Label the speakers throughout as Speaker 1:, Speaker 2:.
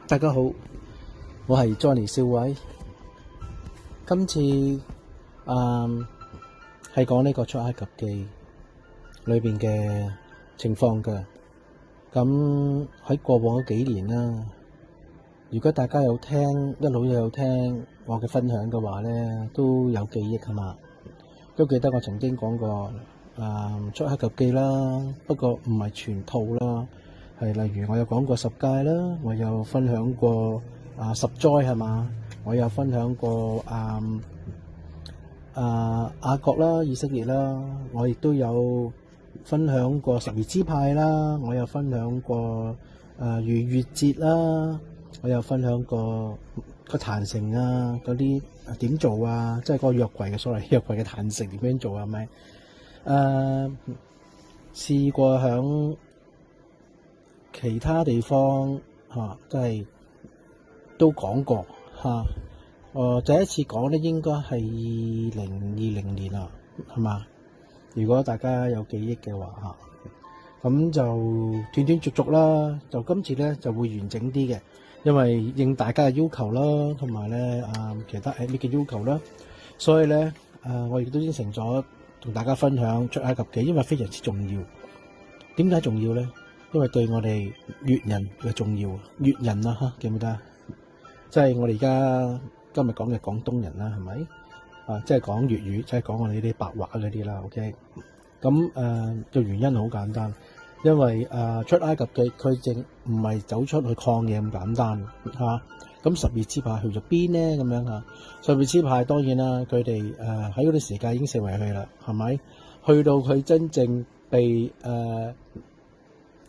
Speaker 1: 大家好，我係 Johnny 少偉。今次係講呢個出埃及記裏邊嘅情況嘅。咁喺過往嗰幾年啦，如果大家有聽一路都有聽我嘅分享嘅話咧，都有記憶係嘛？都記得我曾經講過出埃及記啦，不過唔係全套啦。係例如我有講過十誡啦，我有分享過十災係嘛，我有分享過雅各啦、以色列啦，我亦都有分享過12支派啦，我有分享過逾越節啦，我有分享過個壇城啊嗰啲點做啊，即係個約櫃嘅所謂約櫃嘅壇城點樣做係咪？試過響其他地方即係都講過第一次講咧應該係2020年啦，係嘛？如果大家有記憶嘅話咁就斷斷續續啦。就今次咧就會完整啲嘅，因為應大家嘅要求啦，同埋咧其他咩嘅要求啦，所以咧我亦都應承咗同大家分享出埃及記，因為非常之重要。點解重要咧？因為對我哋粵人嘅重要，粵人啊記唔記得？即係我哋而家今日講嘅廣東人啦，係咪？即係講粵語，即係講我哋呢啲白話嗰啲啦。OK， 咁嘅原因好簡單，因為出埃及記佢淨唔係走出去曠野咁簡單咁12支派去咗邊呢？咁樣12支派當然啦，佢哋喺嗰啲時間已經成為佢啦，係咪？去到佢真正被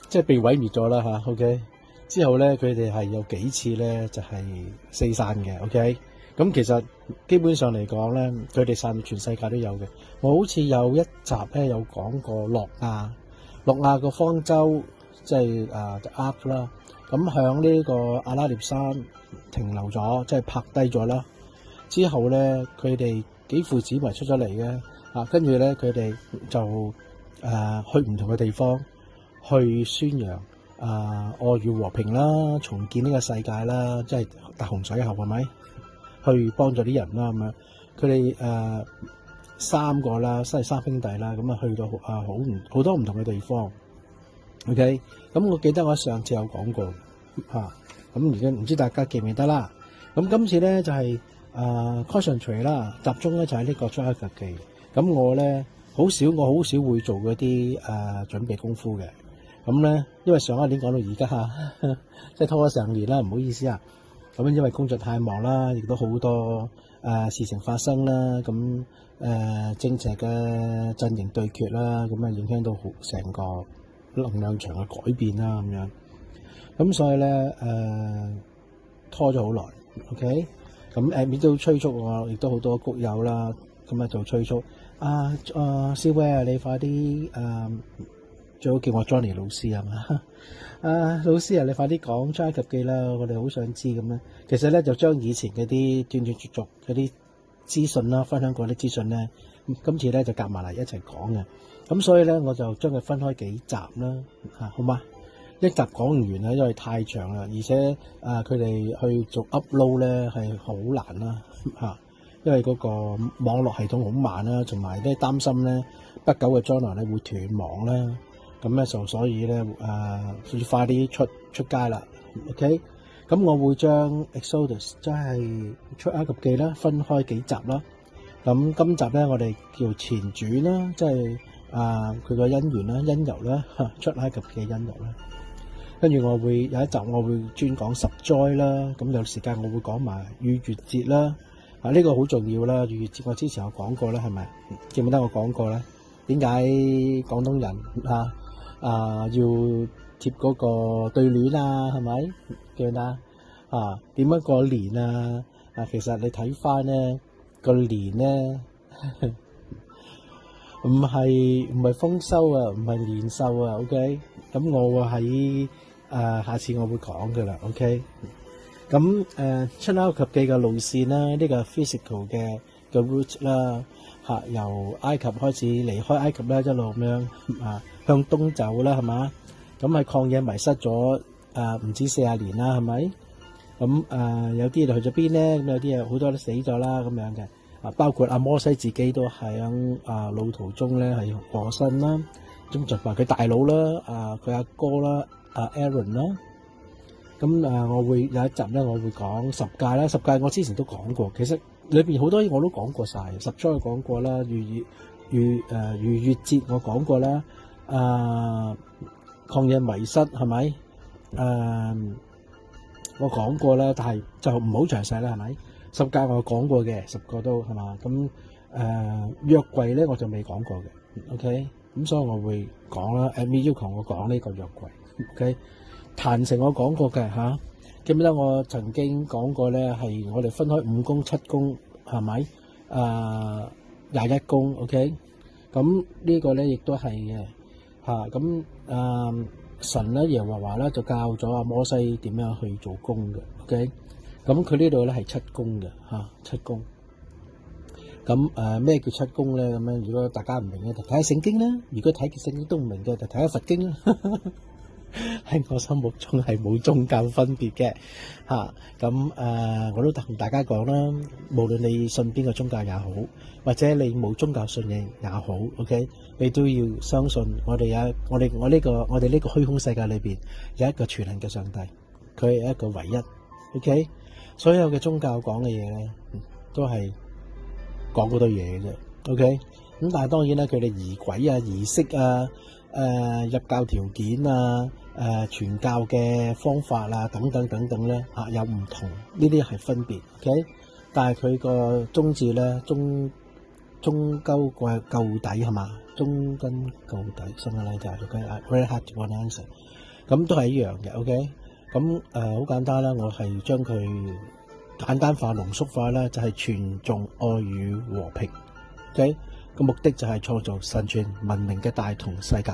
Speaker 1: 即係被毀滅咗啦OK， 之後咧佢哋係有幾次咧就係四散嘅 OK。咁其實基本上嚟講咧，佢哋散到全世界都有嘅。我好似有一集咧有講過諾亞個方舟，即係The Ark 啦。咁響呢個阿拉涅山停留咗，即係泊低咗啦。之後咧佢哋幾父子咪出咗嚟嘅跟住咧佢哋就去唔同嘅地方去宣揚愛與和平啦，重建呢個世界啦，即係大洪水後係咪？去幫助啲人啦咁樣，佢哋三個啦，三兄弟啦，咁去到好多唔同嘅地方。OK， 咁我記得我上次有講過咁而家唔知大家記唔記得啦？咁今次咧就係concentrate 啦，集中咧就係呢個出埃及記。咁我咧好少會做嗰啲準備功夫嘅。咁咧因為上一年講到而家即係拖咗成年啦，唔好意思啊。咁因為工作太忙啦，亦都好多事情發生啦，咁政治嘅陣營對決啦，咁影響到成個能量場嘅改變啦咁樣。咁所以咧拖咗好耐 OK。咁亦都催促我，亦都好多谷友啦，咁就催促少威你快啲最好叫我 Johnny 老師係嘛？老師你快啲講出埃及記啦，我哋好想知咁樣。其實咧就將以前嗰啲斷斷續續嗰啲資訊啦，分享過啲資訊咧，今次咧就夾埋嚟一齊講嘅。咁所以咧我就將佢分開幾集啦，好嗎？一集講唔完啦，因為太長啦，而且佢哋去做 upload 咧係好難啦因為嗰個網絡系統好慢啦，同埋咧擔心咧不久嘅將來咧會斷網啦。咁咧就所以咧要快啲出街啦 OK。咁我會將 Exodus 即係出埃及記啦分開幾集啦。咁今集咧我哋叫前傳啦，即係佢個因緣啦、因由啦出埃及記嘅因由啦。跟住我會有一集我會專講十災啦。咁有時間我會講埋逾越節啦。呢個好重要啦，逾越節我之前有講過啦，係咪？記唔記得我講過咧？點解廣東人要貼嗰個對聯係咪？記唔記得點樣過年其實你睇翻咧個年咧唔係豐收唔係年獸OK。咁我會喺下次我會講㗎啦 OK。咁出埃及記嘅路線啦，呢個 physical 嘅 route 啦由埃及開始離開埃及啦，一路咁樣向東走啦，係嘛？咁喺曠野迷失咗唔止40年啦，係咪？咁有啲就去咗邊咧？咁有啲好多都死咗啦，咁樣嘅。包括阿摩西自己都喺路途中咧係過身啦。咁就話佢大佬啦，佢阿哥啦，Aaron 啦。咁我會有一集咧，我會講十誡啦。十誡我之前都講過，其實裏邊好多嘢我都講過晒。十災講過啦，逾越節我講過啦。曠野迷失係咪？我講過啦，但係就唔好詳細啦，係咪？十誡我講過嘅，10個都係嘛？咁約櫃咧我就未講過嘅 ，OK？咁所以我會講啦。Amy 要求我講呢個約櫃 ，OK？壇城我講過嘅嚇，記唔記得我曾經講過咧？係我哋分開5宮、7宮係咪？21宮 OK？咁呢個咧亦都係嘅嚇。咁神咧耶和華咧就教咗阿摩西點樣去做工嘅 OK？咁佢呢度咧係7宮嘅嚇，7宮。咁咩叫7宮咧？咁樣如果大家唔明嘅就睇下聖經啦。如果睇聖經都唔明嘅就睇下佛經啦。喺我心目中係冇宗教分別嘅嚇。咁我都同大家講啦，無論你信邊個宗教也好，或者你冇宗教信仰也好 ，OK， 你都要相信我哋呢個虛空世界裏邊有一個全能嘅上帝，佢係一個唯一 ，OK。所有嘅宗教講嘅嘢咧，都係講好多嘢嘅啫 ，OK。咁但係當然啦，佢哋儀軌啊、儀式啊、入教條件啊、傳教嘅方法啊等等等等咧有唔同，呢啲係分別 ，OK。但係佢個宗旨咧，中究底係嘛？中根究底，什麼嚟㗎 ？OK，very hard to answer。咁都係一樣嘅 ，OK。咁好簡單啦，我係將佢簡單化、濃縮化啦，就係傳頌愛與和平。OK，個目的就係創造神傳文明嘅大同世界。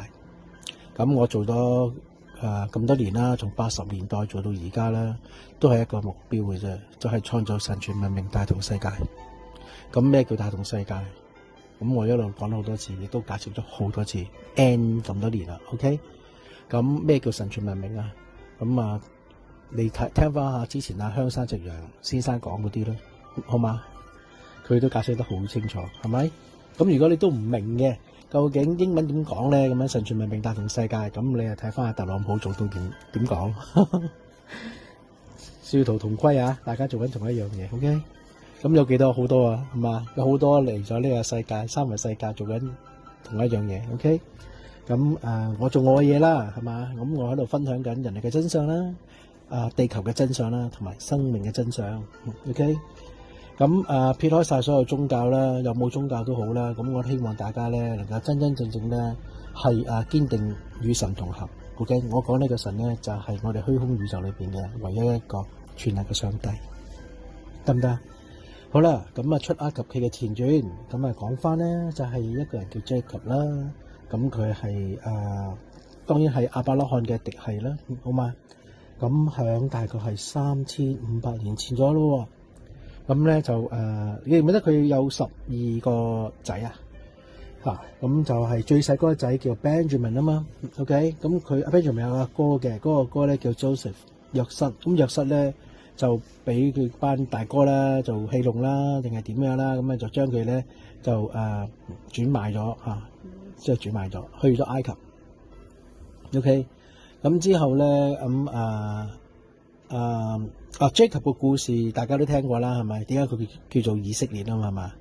Speaker 1: 咁我做咗咁多年啦，從80年代做到而家啦，都係一個目標嘅啫，就係創造神傳文明大同世界。咁咩叫大同世界？咁我一路講咗好多次，亦都解釋咗好多次 N 咁多年啦。OK，咁咩叫神傳文明啊？咁你聽翻下之前香山直陽先生講嗰啲咯，好嘛？佢都解釋得好清楚，係咪？咁如果你都唔明嘅，究竟英文點講咧？咁樣神傳文明大同世界，咁你又睇翻阿特朗普做到點講？殊途同歸啊！大家做緊同一樣嘢 ，OK？ 咁有幾多？好多啊，係嘛？有好多嚟咗呢個世界三維世界做緊同一樣嘢 ，OK？ 咁我做我嘅嘢啦，係嘛？咁我喺度分享緊人類嘅真相啦，地球嘅真相啦，同埋生命嘅真相 ，OK？ 咁撇開晒所有宗教啦，有冇宗教都好啦，咁我希望大家咧能夠真真正正咧係堅定與神同行 ，OK？ 我講呢個神咧就係我哋虛空宇宙裏邊嘅唯一一個全能嘅上帝，得唔得？好啦，咁出埃及記嘅前傳，咁講翻咧就係一個人叫 Jacob 啦，咁佢係當然係亞伯拉罕嘅嫡系啦，好嘛？咁響大概係3500年前咗咯，咁咧就你記唔記得佢有12個仔啊？咁就係最細嗰個仔叫 Benjamin 啊嘛 ，OK？ 咁佢 Benjamin 有個哥嘅，嗰個哥咧叫 Joseph 約瑟，咁約瑟咧就俾佢班大哥啦，就戲弄啦，定係點樣啦？咁咧就將佢咧就轉賣咗即係轉賣咗去咗埃及 ，OK？ 咁之後咧Jacob 個故事大家都聽過啦，係咪？點解佢叫做以色列啊嘛？係嘛？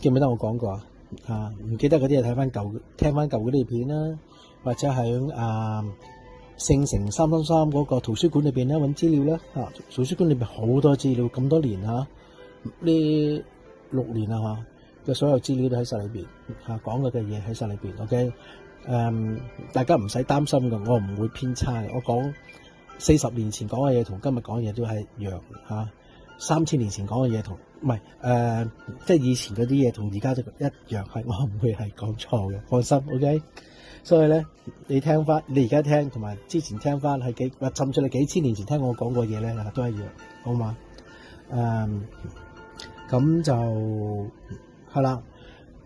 Speaker 1: 記唔記得我講過唔記得嗰啲就聽翻舊嗰啲片啦，或者喺聖城333嗰個圖書館裏邊咧揾資料啦。圖書館裏邊好多資料，咁多年呢6年嘅所有資料都喺晒裏邊講嘅嘢喺晒裏邊。OK， 大家唔使擔心嘅，我唔會偏差嘅。我講40年前講嘅嘢同今日講嘅嘢都係一樣3000年前講嘅嘢同唔係即係以前嗰啲嘢同而家都一樣，係我唔會係講錯嘅，放心 OK。所以咧，你而家聽同埋之前聽翻係甚至你幾千年前聽我講過嘢咧，都一樣，好嘛？咁就係啦。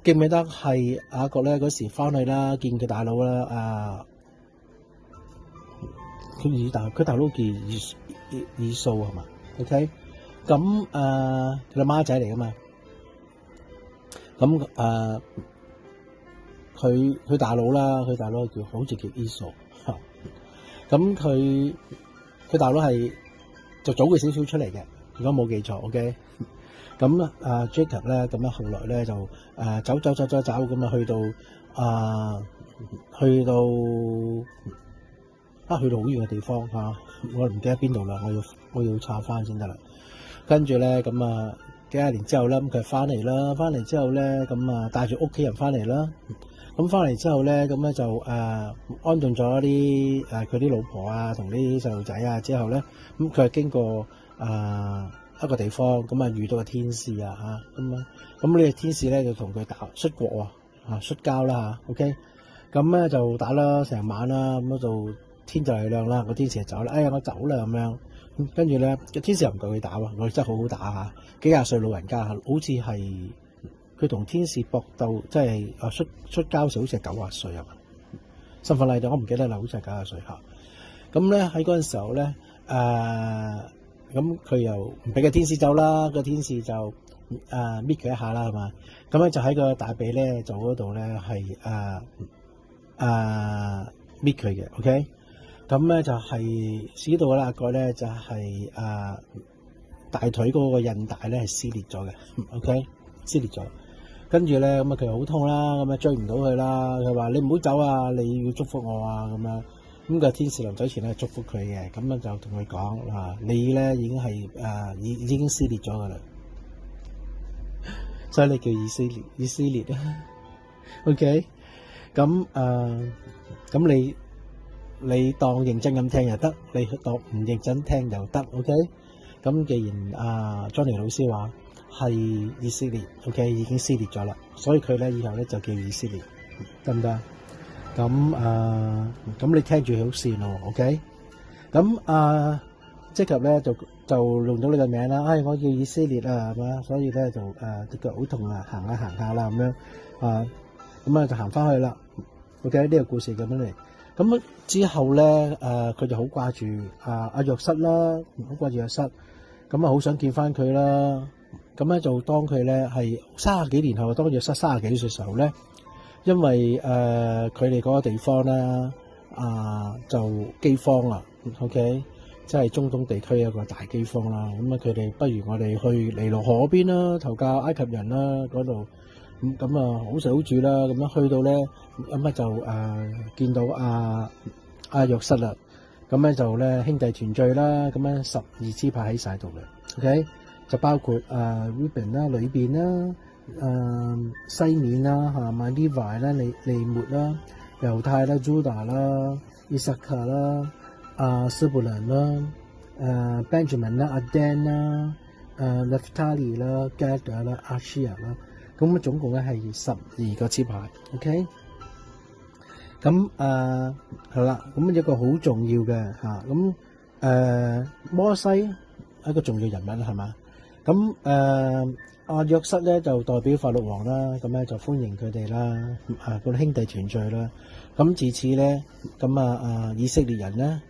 Speaker 1: 記唔記得係雅各咧嗰時翻去啦，見佢大佬啦佢大佬叫以掃係嘛 ？OK， 咁佢阿媽仔嚟噶嘛？咁佢大佬啦，佢大佬好似叫以掃嚇。咁佢大佬係就早佢少少出嚟嘅，如果冇記錯 ，OK。咁Jacob 咧，咁樣後來咧就走咁啊，去到好遠嘅地方嚇，我唔記得邊度啦，我要查翻先得啦。跟住咧咁幾廿年之後咧，咁佢翻嚟啦，翻嚟之後咧咁帶住屋企人翻嚟啦。咁翻嚟之後咧，咁咧就安頓咗啲佢啲老婆啊，同啲細路仔啊之後咧，咁佢係經過一個地方，咁遇到個天使啊嚇，咁呢個天使咧就同佢摔角摔跤啦嚇 ，OK， 咁咧就打啦成晚啦，咁就天就嚟亮啦，個天使就走啦，哎呀我走啦咁樣，跟住咧個天使又唔夠佢打喎，我哋真係好好打嚇，幾廿歲老人家好似係。佢同天使搏鬥，即係摔跤時好似係90歲係嘛？身份嚟到我唔記得啦，好似係90歲嚇。咁咧喺嗰陣時候咧，咁佢又唔俾個天使走啦，個天使就搣佢一下啦係嘛？咁咧就喺個大髀咧就嗰度咧係搣佢嘅 ，OK。咁咧就係使到啦個咧就係大腿嗰個韌帶咧係撕裂咗嘅 ，OK， 撕裂咗。跟住咧，咁佢好痛啦，咁追唔到佢啦。佢話：你唔好走啊，你要祝福我啊，咁樣。咁個天使臨走前咧祝福佢嘅，咁就同佢講你咧已經係已經撕裂咗噶啦，所以你叫以色列啊。OK， 咁你當認真咁聽又得，你當唔認真聽又得。OK， 咁既然Johnny 老師話。係以色列 ，OK 已經撕裂咗啦，所以佢咧以後咧就叫以色列，得唔得？咁你聽住好線咯 ，OK？ 咁Jacob咧就用到呢個名啦，我叫以色列啊，係嘛？所以咧就隻腳好痛啊，行下啦咁樣咁就行翻去啦 ，OK？ 呢個故事咁樣嚟，咁之後咧佢就好掛住阿約瑟啦，好掛住約瑟，咁好想見翻佢啦。咁咧就當佢咧係30幾年後，當約瑟30幾歲嘅時候咧，因為佢哋嗰個地方咧就饑荒啦 ，OK， 即係中東地區一個大饑荒啦。咁佢哋不如我哋去尼羅河嗰邊啦，投靠埃及人啦嗰度，咁好食好住啦。咁樣去到咧，咁就見到阿約瑟啦。咁咧就咧兄弟團聚啦，咁樣12支派喺晒度嘅 ，OK。就包括Reuben 啦、裏邊啦、西面啦、Levi 啦、利末啦、猶太啦、Judah 啦、以撒卡啦、斯布蘭啦、Benjamin 啦、Dan 啦、Naphtali 啦、Gad 啦、Asher 啦，咁總共咧係12個支派 ，OK。咁係啦，咁一個好重要嘅咁摩西係一個重要人物啦，係嘛？咁約瑟咧就代表法老王啦，咁咧就歡迎佢哋啦，嗰啲兄弟團聚啦。咁自此咧，咁以色列人咧，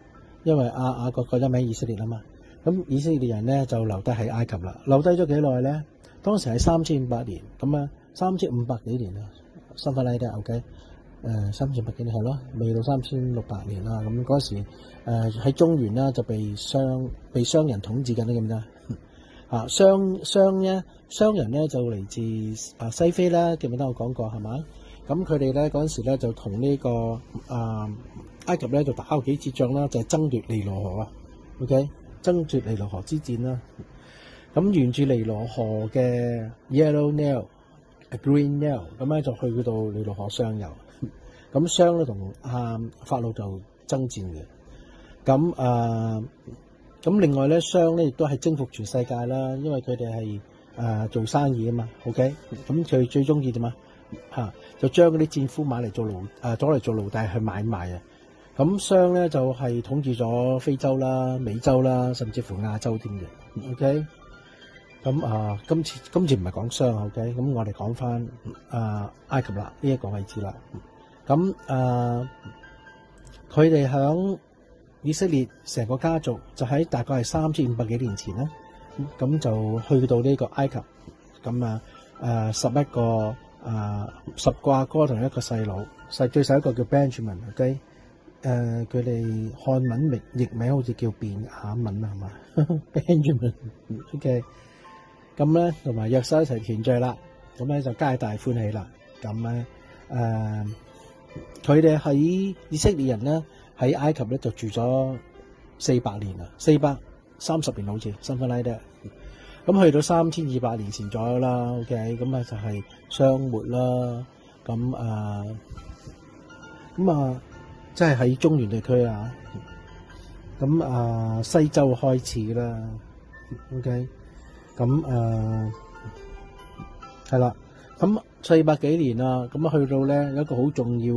Speaker 1: 因為雅各改咗名以色列啊嘛，咁以色列人咧就留低喺埃及啦。留低咗幾耐咧？當時係3500年，咁3500幾年啦，新法拉底 OK， 3500幾年係咯，未到3600年啦。咁嗰時喺中原啦就被商人統治緊，你記唔記得？商人咧就嚟自西非啦，記唔記得我講過係嘛？咁佢哋咧嗰陣時咧就同呢個埃及咧就打過幾次仗啦，就係爭奪尼羅河啊 ，OK， 爭奪尼羅河之戰啦。咁沿住尼羅河嘅 Yellow Nile、Green Nile， 咁咧就去到尼羅河上游。咁商咧同法老就爭戰嘅。咁另外咧，商咧亦都係征服全世界啦，因為佢哋係做生意啊嘛 ，OK？ 咁佢最中意點啊？就將嗰啲戰俘買嚟做攞嚟做奴隸去買賣啊！咁商咧就係統治咗非洲啦、美洲啦，甚至乎亞洲添嘅 ，OK？ 咁今次唔係講商 ，OK？ 咁我哋講翻埃及啦，呢一個位置啦。咁佢哋響以色列成個家族就喺大概係3500幾年前啦，咁就去到呢個埃及，咁11個10個阿哥同一個細佬，最細一個叫 Benjamin，OK，佢哋漢文譯名好似叫便雅憫係嘛，Benjamin，OK，咁咧同埋約瑟一齊團聚啦，咁咧就皆大歡喜啦，咁咧佢哋喺以色列人咧喺埃及咧就住咗400年啦，430年好似 something like that。咁去到3200年前左右啦 ，OK， 咁就係商末啦，咁即係喺中原地區啊，咁西周開始啦 ，OK，咁係啦，咁400幾年啦，咁去到咧有一個好重要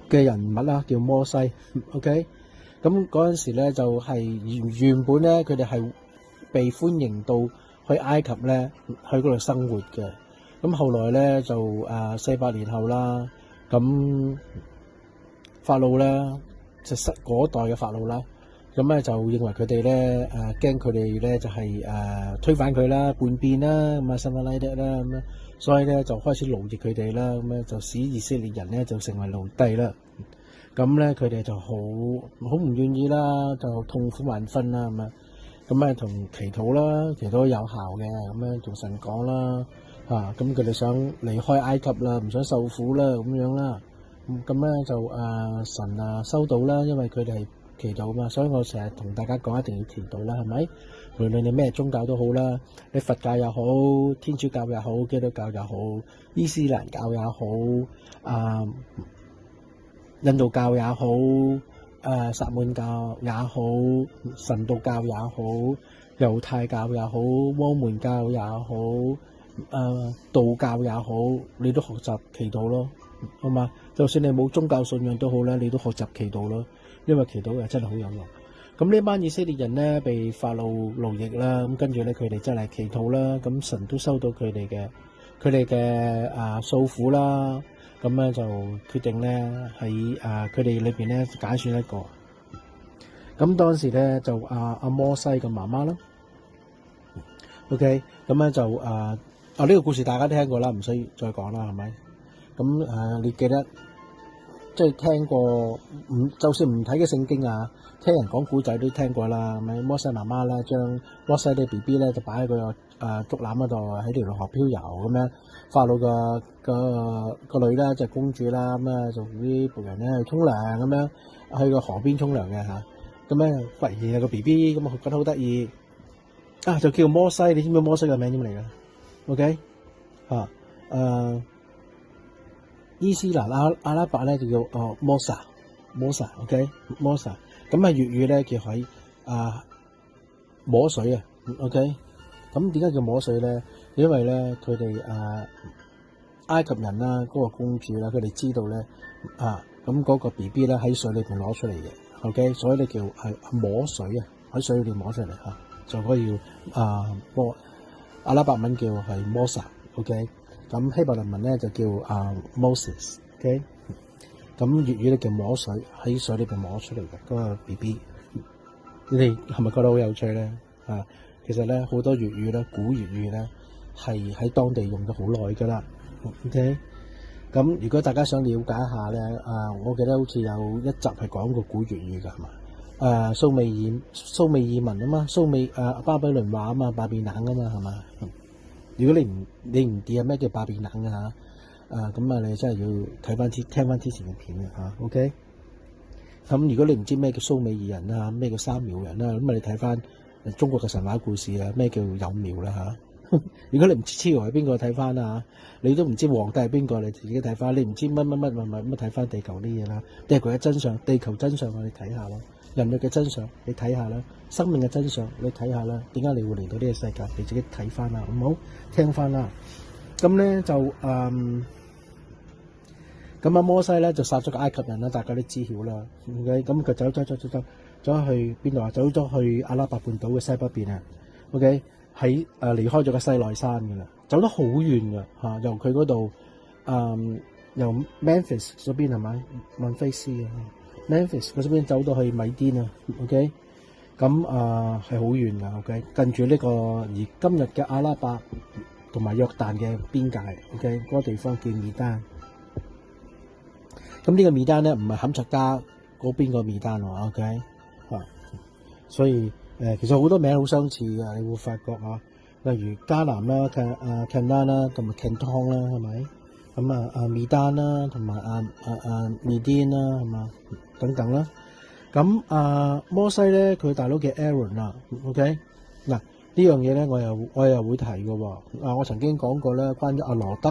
Speaker 1: 嘅人物啦，叫摩西 ，OK。咁嗰陣時咧就係原本咧佢哋係被歡迎到去埃及咧去嗰度生活嘅。咁後來咧就400年後啦，咁法老咧就嗰代嘅法老啦，咁咧就認為佢哋咧驚佢哋咧就係推翻佢啦、叛變啦、咁something like that啦咁樣，所以咧就開始奴役佢哋啦，咁咧就使以色列人咧就成為奴隸啦。咁咧佢哋就好唔願意啦，就痛苦萬分啦咁咧同祈禱啦，祈禱有效嘅，咁樣同神講啦，咁佢哋想離開埃及啦，唔想受苦啦咁樣啦，咁咧就神收到啦，因為佢哋係祈禱嘛，所以我成日同大家講一定要祈禱啦，係咪？無論你咩宗教都好啦，你佛教又好，天主教又好，基督教又好，伊斯蘭教也好，印度教也好，薩滿教也好，神道教也好，猶太教也好，摩門教也好，道教也好，你都學習祈禱咯，好嘛？就算你冇宗教信仰都好啦，你都學習祈禱咯，因為祈禱係真係好有用。咁呢班以色列人咧被法老奴役啦，咁跟住咧佢哋真係祈禱啦，咁神都收到佢哋嘅訴苦啦。咁咧就決定咧喺佢哋裏邊咧揀選一個。咁當時咧就阿摩西嘅媽媽啦 ，OK， 咁咧就呢個故事大家都聽過啦，唔需要再講啦，係咪？咁你記得即係聽過，就算唔睇嘅聖經聽人講古仔都聽過啦，係咪？摩西媽媽咧將摩西嘅 BB 咧就擺喺個竹籃嗰度，喺條河漂遊咁樣。法老個女咧就係公主啦，咁就啲僕人咧去沖涼咁樣，去個河邊沖涼嘅嚇。咁咧忽然有個 BB 咁覺得好得意就叫摩西。你知唔知摩西嘅名點嚟嘅 ？OK 伊斯蘭阿拉伯咧就叫摩薩 OK 摩薩。咁粵語咧叫喺摸水OK。咁點解叫摸水咧？因為咧佢哋埃及人啦，嗰個公主啦，佢哋知道咧咁嗰個 BB 咧喺水裏邊攞出嚟嘅 ，OK， 所以咧叫係摸水喺水裏邊摸出嚟就可以阿拉伯文叫係摩薩 ，OK， 咁希伯來文咧就叫Moses，OK， 咁粵語咧叫摸水，喺水裏邊摸出嚟嘅嗰個 BB， 你哋係咪覺得好有趣咧？其實咧好多粵語咧，古粵語咧係喺當地用咗好耐噶啦 ，OK。咁如果大家想了解一下咧，我記得好似有一集係講過古粵語噶，係嘛？蘇美爾文啊嘛，巴比倫話啊嘛，巴比冷啊嘛，係嘛？如果你唔知咩叫巴比冷啊咁你真係要聽翻之前嘅片嘅OK。咁如果你唔知咩叫蘇美爾人咩叫三苗人咁你睇翻中國嘅神話故事咩叫有苗啦如果你唔知超係邊個，睇翻你都唔知皇帝係邊個，你自己睇翻。你唔知乜睇翻地球啲嘢啦，地球嘅真相，地球真相我哋睇下咯，人類嘅真相你睇下啦，生命嘅真相你睇下啦，點解你會嚟到呢個世界，你自己睇翻啦，好唔好？聽翻啦。咁咧就咁摩西咧就殺咗個埃及人啦，大家都知曉啦。OK， 咁佢走去邊度走咗去阿拉伯半島嘅西北邊OK。喺離開咗個西奈山嘅啦，走得好遠嘅由佢嗰度由 Memphis 嗰邊係咪孟菲斯 Memphis 嗰邊走到去米甸啊 ，OK， 咁係好遠噶 ，OK， 近住呢個而今日嘅阿拉伯同埋約旦嘅邊界 ，OK， 嗰個地方叫米丹。咁呢個米丹咧唔係坎察加嗰邊個米丹喎 ，OK， 所以其實好多名好相似嘅，你會發覺啊，例如加南啦、Canaan 啦同埋 Canton 啦，係咪？咁米丹啦，同埋米甸啦，係嘛？等等啦。咁摩西咧，佢大佬嘅 Aaron 啦 ，OK， 嗱呢樣嘢咧，我又會提嘅喎。我曾經講過咧，關於阿羅德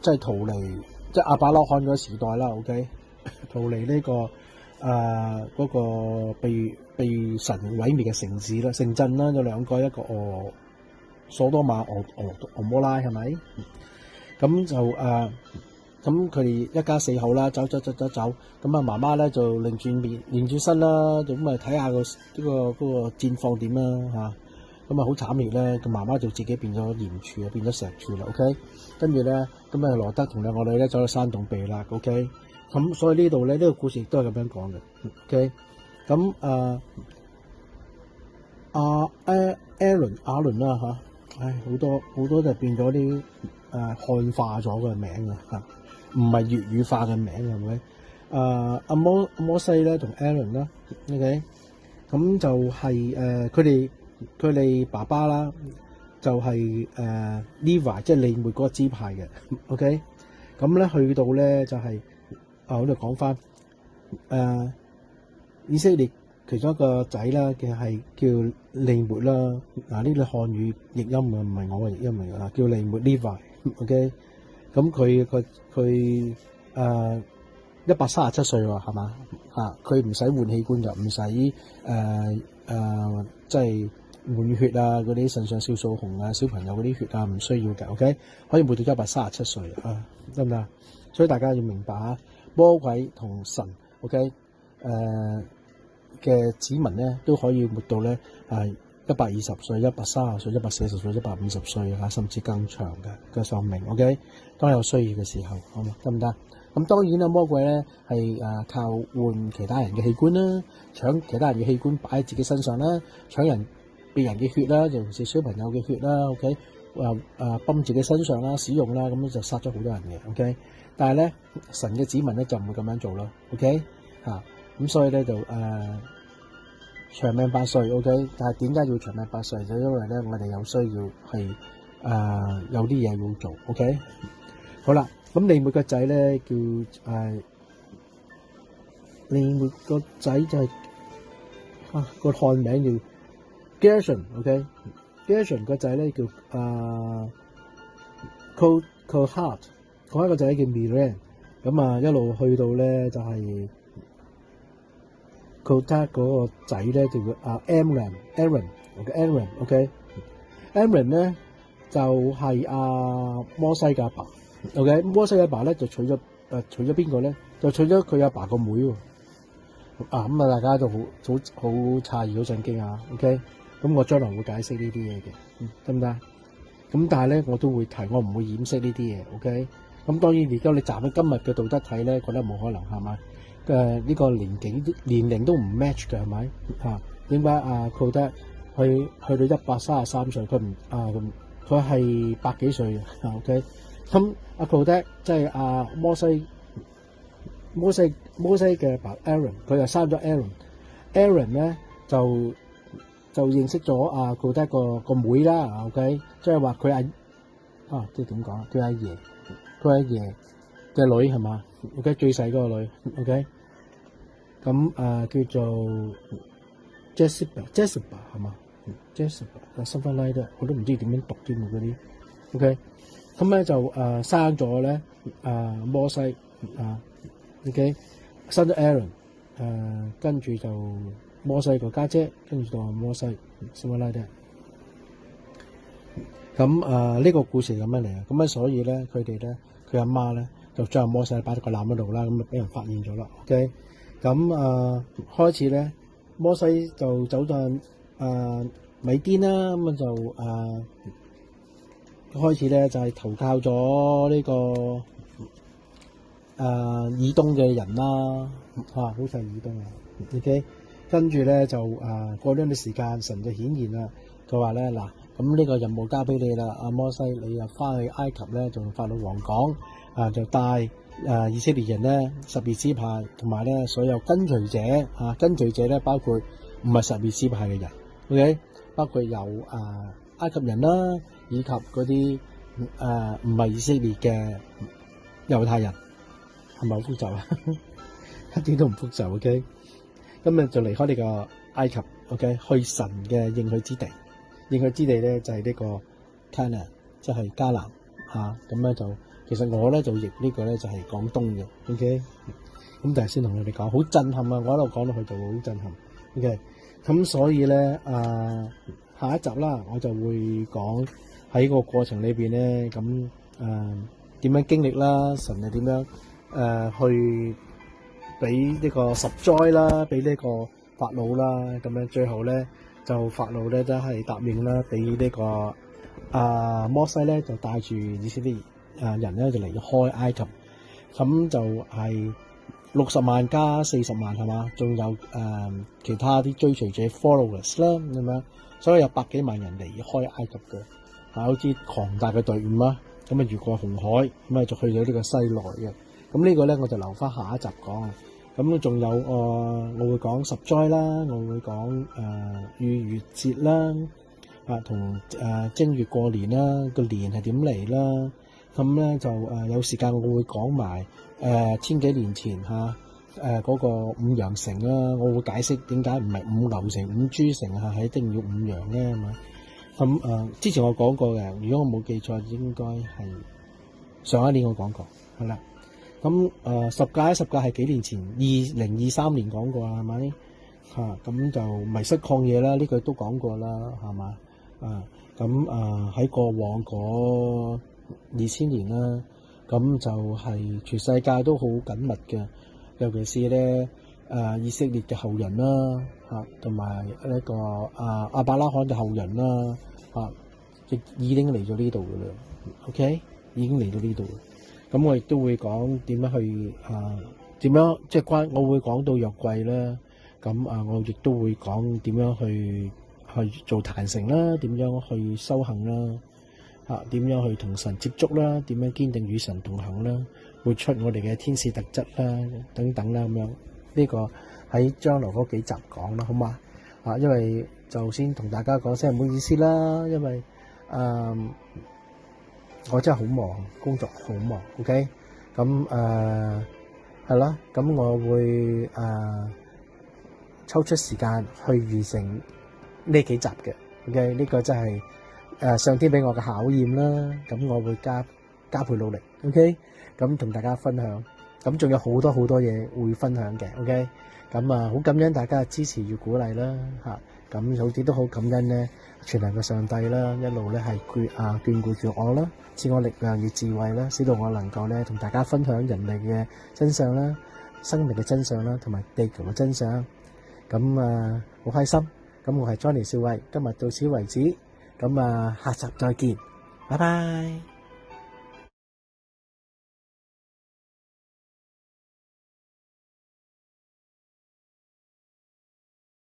Speaker 1: 即係逃離，即係亞伯拉罕嗰個時代啦 ，OK， 逃離呢個嗰個被神毀滅嘅城市啦、城鎮啦，有兩個，一個索多瑪、俄摩拉係咪？咁就咁佢哋一家四口啦，走，咁媽媽咧就擰轉身啦，咁睇下嗰個戰況點啦嚇。咁好慘烈咧，個媽媽就自己變咗鹽柱啊，變咗石柱啦 ，OK。跟住咧，咁羅德同兩個女咧走咗山洞避啦 ，OK。咁所以呢度咧，呢個故事亦都係咁樣講嘅 ，OK。咁亞倫啦嚇，好多就變咗啲漢化咗嘅名啊嚇，唔係粵語化嘅名係咪？阿摩西咧同亞倫啦 ，OK。咁就係佢哋爸爸啦，就係Levi， 即係利未嗰個支派嘅 ，OK。咁咧去到咧就係我哋講翻以色列其中一個仔啦嘅係叫利末啦，呢啲漢語譯音啊，唔係我嘅譯音嚟㗎，叫利末 Levi，OK。咁佢137歲喎，係嘛？佢唔使換器官㗎，唔使即係換血啊，嗰啲腎上腺素紅啊，小朋友嗰啲血啊唔需要嘅 ，OK， 可以活到137歲啊，得唔得？所以大家要明白啊，魔鬼同神 OK 嘅子民咧都可以活到咧120歲、130歲、140歲、150歲啊，甚至更長嘅壽命 OK。當有需要嘅時候，好嘛，得唔得？咁當然啦，魔鬼咧係靠換其他人嘅器官啦，搶其他人嘅器官擺喺自己身上啦，搶別人嘅血啦，尤其是小朋友嘅血啦 ，OK， 泵自己身上啦，使用啦，咁樣就殺咗好多人嘅 ，OK。但係咧，神嘅子民咧就唔會咁樣做咯 ，OK 咁所以咧就長命百歲 ，OK。但係點解要長命百歲？就因為咧我哋有需要係有啲嘢要做 ，OK。好啦。咁利末個仔咧叫利末個仔就係個漢名叫 Gershon，OK，Gershon 個仔咧叫Kohat， 另一個仔叫 Miriam， 咁一路去到咧就係 Kohat 嗰個仔咧就叫Amram，OK，Amram，OK，Amram 咧就係摩西嘅阿爸。OK， 摩西阿爸咧就娶咗邊個咧？就娶咗佢阿爸個妹喎。大家都好詫異好震驚啊。OK， 咁我將來會解釋呢啲嘢嘅，得唔得？咁但係咧我都會提，我唔會掩飾呢啲嘢。OK，咁當然而家你站喺今日嘅道德睇咧，覺得冇可能係咪？呢個年齡都唔 match 嘅係咪？點解佢得去到133歲，佢唔佢係百幾歲嘅 OK。咁Kohat 即係摩西嘅爸 Aaron， 佢就生咗 Aaron 咧就認識咗Kohat 個妹啦 ，OK， 即係話佢即係點講啊？佢阿爺嘅女係嘛 ？OK， 最細嗰個女 OK， 咁叫做 Jezebel 係嘛 ？Jezebel something like that， 我都唔知點樣讀添嗰啲 OK。咁咧就生咗咧摩西OK， 生咗 Aaron， 跟住就摩西個家姐，跟住到摩西 something like that。咁呢個故事咁樣嚟啊，咁咧所以咧佢哋咧佢阿媽咧就將摩西擺喺個籃嗰度啦，咁就俾人發現咗啦 OK。咁開始咧摩西就走到米甸啦，咁就開始咧就係投靠咗呢個以東嘅人啦，好似係以東啊。OK， 跟住咧就過咗啲時間，神就顯現啦。佢話咧嗱，咁呢個任務交俾你啦，阿摩西，你又翻去埃及咧，同法老王講就帶以色列人咧12支派，同埋咧所有跟隨者跟隨者咧包括唔係12支派嘅人 ，OK， 包括有埃及人啦，以及嗰啲唔係以色列嘅猶太人，係咪好複雜啊？一啲都唔複雜 ，OK。今日就離開呢個埃及 ，OK， 去神嘅應許之地。應許之地咧就係呢個 Canaan， 即係迦南咁咧就其實我咧就譯呢個咧就係廣東嘅 ，OK。咁但係先同你哋講，好震撼啊！我一路講落去就會好震撼 ，OK。咁所以咧下一集啦，我就會講喺個過程裏邊咧，咁點樣經歷啦，神係點樣去俾呢個十災啦，俾呢個法老啦，咁樣最後咧就法老咧都係答應啦，俾呢個摩西咧就帶住以色列人咧就離開埃及，咁就係60萬加40萬係嘛，仲有其他啲追隨者 followers 啦咁樣，所以有百幾萬人離開埃及嘅，好似龐大嘅隊伍啦，咁啊越過紅海，咁啊就去到呢個西奈嘅。咁呢個咧我就留翻下一集講。咁仲有我會講十災啦，我會講逾越節啦，同正月過年啦，個年係點嚟啦。咁咧就有時間我會講埋千幾年前嗰個五羊城啦，我會解釋點解唔係五牛城、五豬城係一定要五羊咧咁啊。咁之前我講過嘅，如果我冇記錯，應該係上一年我講過，係啦。咁十誡係幾年前2023年講過啦，係咪咁就迷失曠野啦，呢句都講過啦，係嘛咁喺過往嗰2000年啦，咁就係全世界都好緊密嘅，尤其是咧以色列嘅後人啦同埋呢個亞伯拉罕嘅後人啦亦已經嚟咗呢度嘅啦 ，OK 已經嚟到呢度。咁我亦都會講點樣去點樣即係我會講到約櫃啦。咁我亦都會講點樣去做壇城啦，點樣去修行啦，點樣去同神接觸啦，點樣堅定與神同行啦，活出我哋嘅天使特質啦，等等啦咁樣。呢個喺將來嗰幾集講啦，好嘛？因為就先同大家講聲唔好意思啦，因為我真係好忙，工作好忙 ，OK， 咁係啦，咁我會抽出時間去完成呢幾集嘅 ，OK， 呢個真係上天俾我嘅考驗啦，咁我會加倍努力 ，OK， 咁同大家分享，咁仲有好多嘢會分享嘅 ，OK， 咁好感恩大家嘅支持與鼓勵啦，咁好似都好感恩咧，全能嘅上帝啦，一路咧係眷顧住我啦，賜我力量與智慧啦，使到我能夠咧同大家分享人類嘅真相啦、生命嘅真相啦，同埋地球嘅真相。咁好開心。咁我係 Johnny 少偉，今日到此為止。咁下集再見，拜拜。